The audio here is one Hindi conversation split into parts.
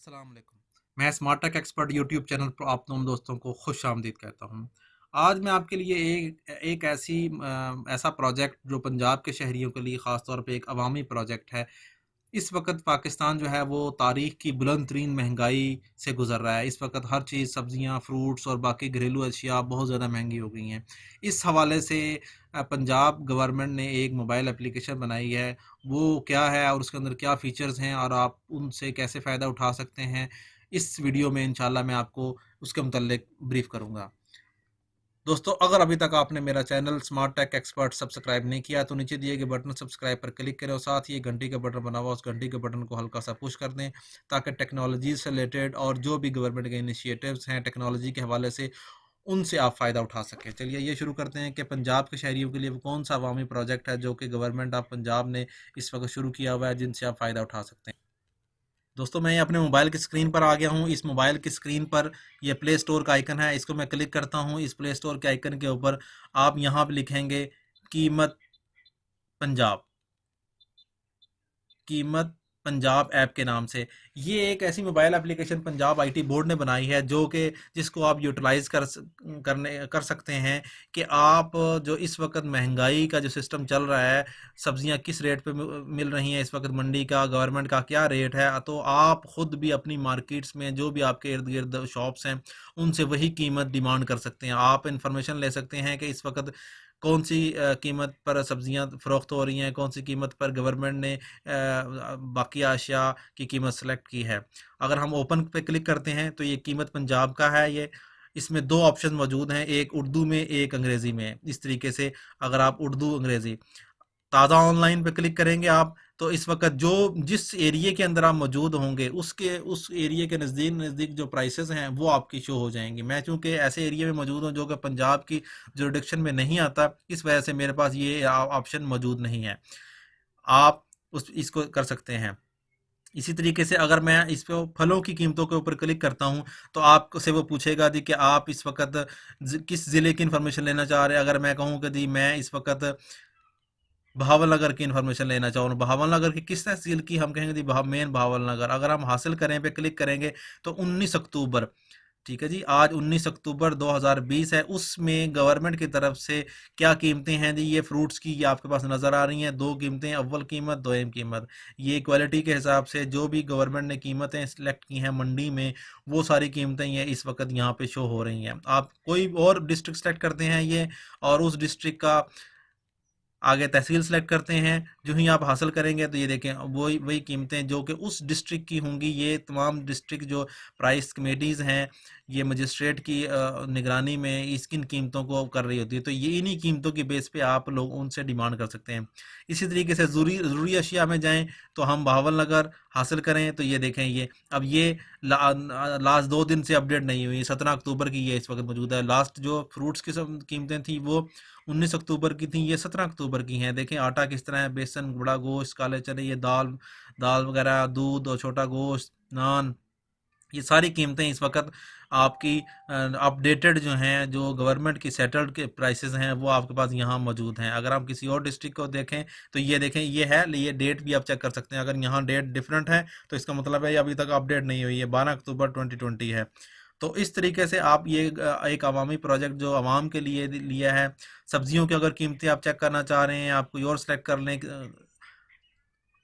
अस्सलाम वालेकुम। मैं smart tech expert YouTube channel पर आप तमाम दोस्तों को खुश आमदीद कहता हूँ। आज मैं आपके लिए एक ऐसा प्रोजेक्ट जो पंजाब के शहरियों के लिए ख़ास तौर पे एक अवामी प्रोजेक्ट है। इस वक़्त पाकिस्तान जो है वो तारीख़ की बुलंद तरीन महंगाई से गुज़र रहा है। इस वक़्त हर चीज़ सब्ज़ियाँ, फ्रूट्स और बाकी घरेलू अशिया बहुत ज़्यादा महँगी हो गई हैं। इस हवाले से पंजाब गवर्नमेंट ने एक मोबाइल एप्लीकेशन बनाई है। वो क्या है और उसके अंदर क्या फ़ीचर्स हैं और आप उनसे कैसे फ़ायदा उठा सकते हैं, इस वीडियो में इंशाल्लाह मैं आपको उसके मुतल्लिक ब्रीफ़ करूँगा। दोस्तों, अगर अभी तक आपने मेरा channel smart tech expert subscribe नहीं किया तो नीचे दिए गए बटन सब्सक्राइब पर क्लिक करें और साथ ही घंटी का बटन बना हुआ उस घंटी के बटन को हल्का सा पुश कर दें ताकि टेक्नोलॉजी से रिलेटेड और जो भी गवर्नमेंट के इनिशिएटिव्स हैं टेक्नोलॉजी के हवाले से उनसे आप फ़ायदा उठा सकें। चलिए ये शुरू करते हैं कि पंजाब के शहरियों के लिए वो कौन सा अवामी प्रोजेक्ट है जो कि गवर्नमेंट ऑफ पंजाब ने इस वक्त शुरू किया हुआ है जिनसे आप फ़ायदा उठा सकते हैं। दोस्तों, मैं अपने मोबाइल की स्क्रीन पर आ गया हूँ। इस मोबाइल की स्क्रीन पर ये प्ले स्टोर का आइकन है, इसको मैं क्लिक करता हूँ। इस प्ले स्टोर के आइकन के ऊपर आप यहाँ पे लिखेंगे कीमत पंजाब। कीमत पंजाब ऐप के नाम से। ये एक ऐसी mobile application Punjab IT board ने बनाई है जो कि जिसको आप यूटिलाइज़ कर सकते हैं कि आप जो इस वक़्त महँगाई का जो सिस्टम चल रहा है, सब्ज़ियाँ किस रेट पे मिल रही हैं इस वक़्त, मंडी का, गवर्नमेंट का क्या रेट है, तो आप खुद भी अपनी मार्केट्स में जो भी आपके इर्द-गिर्द शॉप्स हैं, उनसे वही कीमत डिमांड कर सकते हैं। आप इन्फॉर्मेशन ले सकते हैं कि इस वक़्त कौन-सी कीमत पर सब्ज़ियाँ फ़रोख्त हो रही हैं, कौन-सी कीमत पर गवर्नमेंट ने बाकी अशिया की कीमत सेलेक्ट की है। अगर हम ओपन पे क्लिक करते हैं तो ये कीमत पंजाब का है ये। इसमें 2 ऑप्शन मौजूद हैं, एक उर्दू में, एक अंग्रेज़ी में। इस तरीके से अगर आप उर्दू, अंग्रेज़ी ताज़ा ऑनलाइन पे क्लिक करेंगे आप, तो इस वक़्त जो जिस एरिये के अंदर आप मौजूद होंगे, उस एरिये के नज़दीक-नज़दीक जो प्राइसेज़ हैं, वो आपकी शो हो जाएँगी। मैं चूँकि ऐसे एरिये में मौजूद हूँ, जो कि पंजाब की जुरिडिक्शन में नहीं आता, इस वजह से मेरे पास ये ऑप्शन मौजूद नहीं है। आप इसको कर सकते हैं। इसी तरीके से अगर मैं इस पे फलों की कीमतों के ऊपर क्लिक करता हूँ, तो आपसे वो पूछेगा जी कि आप इस वक़्त किस ज़िले की इन्फॉर्मेशन लेना चाह रहे हैं। अगर मैं कहूँ कि जी मैं इस वक़्त बहावलनगर की इन्फॉर्मेशन लेना चाहो, बहावलनगर की किस तहसील की, हम कहेंगे जी मेन बहावलनगर। अगर हम हासिल करें पे क्लिक करेंगे तो 19 अक्टूबर, ठीक है जी, आज 19 अक्टूबर 2020 है, उसमें गवर्नमेंट की तरफ से क्या कीमतें हैं जी, ये फ्रूट्स की ये आपके पास नज़र आ रही हैं। 2 कीमतें, अव्वल कीमत, दोयम कीमत। ये क्वालिटी के हिसाब से जो भी गवर्नमेंट ने कीमतें सिलेक्ट की हैं मंडी में, वो सारी कीमतें ये इस वक्त यहाँ पे शो हो रही हैं। आप कोई और डिस्ट्रिक्ट सेलेक्ट करते हैं ये, और उस डिस्ट्रिक्ट का आगे तहसील सेलेक्ट करते हैं। जो ही आप हासिल करेंगे तो ये देखें वही वही कीमतें जो कि उस डिस्ट्रिक्ट की होंगी। ये तमाम डिस्ट्रिक्ट जो प्राइस कमेटीज़ हैं, ये मजिस्ट्रेट की निगरानी में इसकिन कीमतों को कर रही होती है। तो ये इन्हीं कीमतों की बेस पे आप लोग उनसे डिमांड कर सकते हैं। इसी तरीके से ज़रूरी अशिया में जाएँ तो हम बहावलनगर हासिल करें तो ये देखें ये अब ये लास्ट 2 दिन से अपडेट नहीं हुई, 17 अक्टूबर की ये इस वक्त मौजूद है। लास्ट जो फ्रूट्स की सब कीमतें थी वो 19 अक्टूबर की थी, ये 17 अक्टूबर की हैं। देखें आटा किस तरह है, बेसन, बड़ा गोश्त, काले चने, ये दाल दाल वगैरह, दूध और छोटा गोश्त, नान, ये सारी कीमतें इस वक्त आपकी अपडेटेड जो हैं, जो गवर्नमेंट की सेटल्ड के प्राइसेस हैं, वो आपके पास यहाँ मौजूद हैं। अगर हम किसी और डिस्ट्रिक्ट को देखें तो ये देखें ये है, ये डेट भी आप चेक कर सकते हैं। अगर यहाँ डेट डिफरेंट है तो इसका मतलब है ये अभी तक अपडेट नहीं हुई है, 12 अक्टूबर 2020 है। तो इस तरीके से आप ये एक अवामी प्रोजेक्ट जो आवाम के लिए लिया है। सब्जियों की अगर कीमतें आप चेक करना चाह रहे हैं, आप कोई और सेलेक्ट कर लें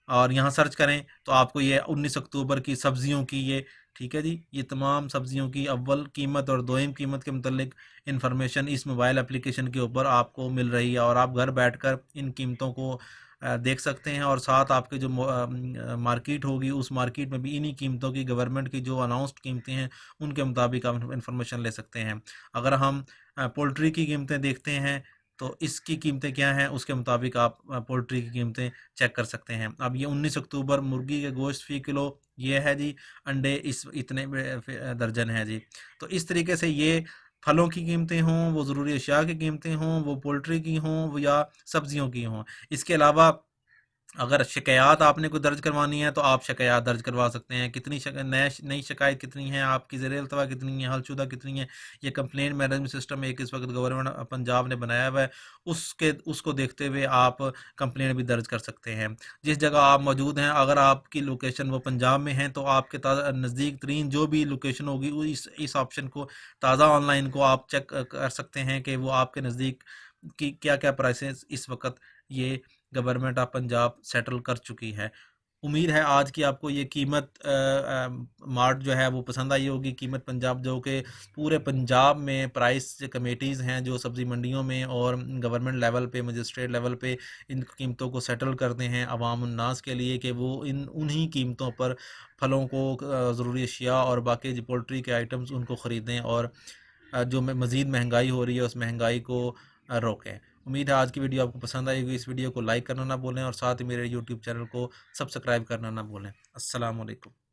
और यहाँ सर्च करें तो आपको ये 19 अक्टूबर की सब्जियों की ये, ठीक है जी, ये तमाम सब्जियों की अव्वल कीमत और दोयम कीमत के मुतल्लिक इन्फॉर्मेशन इस मोबाइल एप्लीकेशन के ऊपर आपको मिल रही है, और आप घर बैठकर इन कीमतों को देख सकते हैं। और साथ आपके जो मार्केट होगी, उस मार्केट में भी इन्हीं कीमतों की, गवर्नमेंट की जो अनाउंस्ड कीमतें हैं, उनके मुताबिक आप इन्फॉर्मेशन ले सकते हैं। अगर हम पोल्ट्री की कीमतें देखते हैं तो इसकी कीमतें क्या हैं, उसके मुताबिक आप पोल्ट्री की कीमतें चेक कर सकते हैं। अब ये 19 अक्टूबर मुर्गी के गोश्त फ़ी किलो ये है जी, अंडे इस इतने दर्जन है जी। तो इस तरीके से ये फलों की कीमतें हों, वो ज़रूरी अशिया की कीमतें हों, वो पोल्ट्री की हों, वो या सब्जियों की हों। इसके अलावा अगर शिकायत आपने कोई दर्ज करवानी है तो आप शिकायत दर्ज करवा सकते हैं। कितनी नई शिकायत कितनी है आपकी, ज़ेर अल्तवा कितनी है, हलशुदा कितनी है, ये कंप्लेंट मैनेजमेंट सिस्टम एक इस वक्त गवर्नमेंट पंजाब ने बनाया हुआ है। उसको देखते हुए आप कंप्लेंट भी दर्ज कर सकते हैं। जिस जगह आप मौजूद हैं, अगर आपकी लोकेशन वो पंजाब में है तो आपके नज़दीक तरीन जो भी लोकेशन होगी इस ऑप्शन को, ताज़ा ऑनलाइन को आप चेक कर सकते हैं कि वो आपके नज़दीक की क्या क्या प्राइसेस इस वक्त ये गवर्नमेंट ऑफ पंजाब सेटल कर चुकी है। उम्मीद है आज की आपको ये कीमत मार्ट जो है वो पसंद आई होगी। कीमत पंजाब जो कि पूरे पंजाब में प्राइस कमेटीज़ हैं जो सब्ज़ी मंडियों में और गवर्नमेंट लेवल पे, मजिस्ट्रेट लेवल पे इन कीमतों को सेटल करते हैं अवाम उन्नास के लिए, कि वो इन उन्हीं कीमतों पर फलों को, ज़रूरी अशिया और बाकी जो पोल्ट्री के आइटम्स उनको ख़रीदें और जो मज़ीद महंगाई हो रही है उस महंगाई को रोकें। उम्मीद है आज की वीडियो आपको पसंद आएगी। इस वीडियो को लाइक करना ना भूलें और साथ ही मेरे यूट्यूब चैनल को सब्सक्राइब करना ना भूलें। अस्सलाम वालेकुम।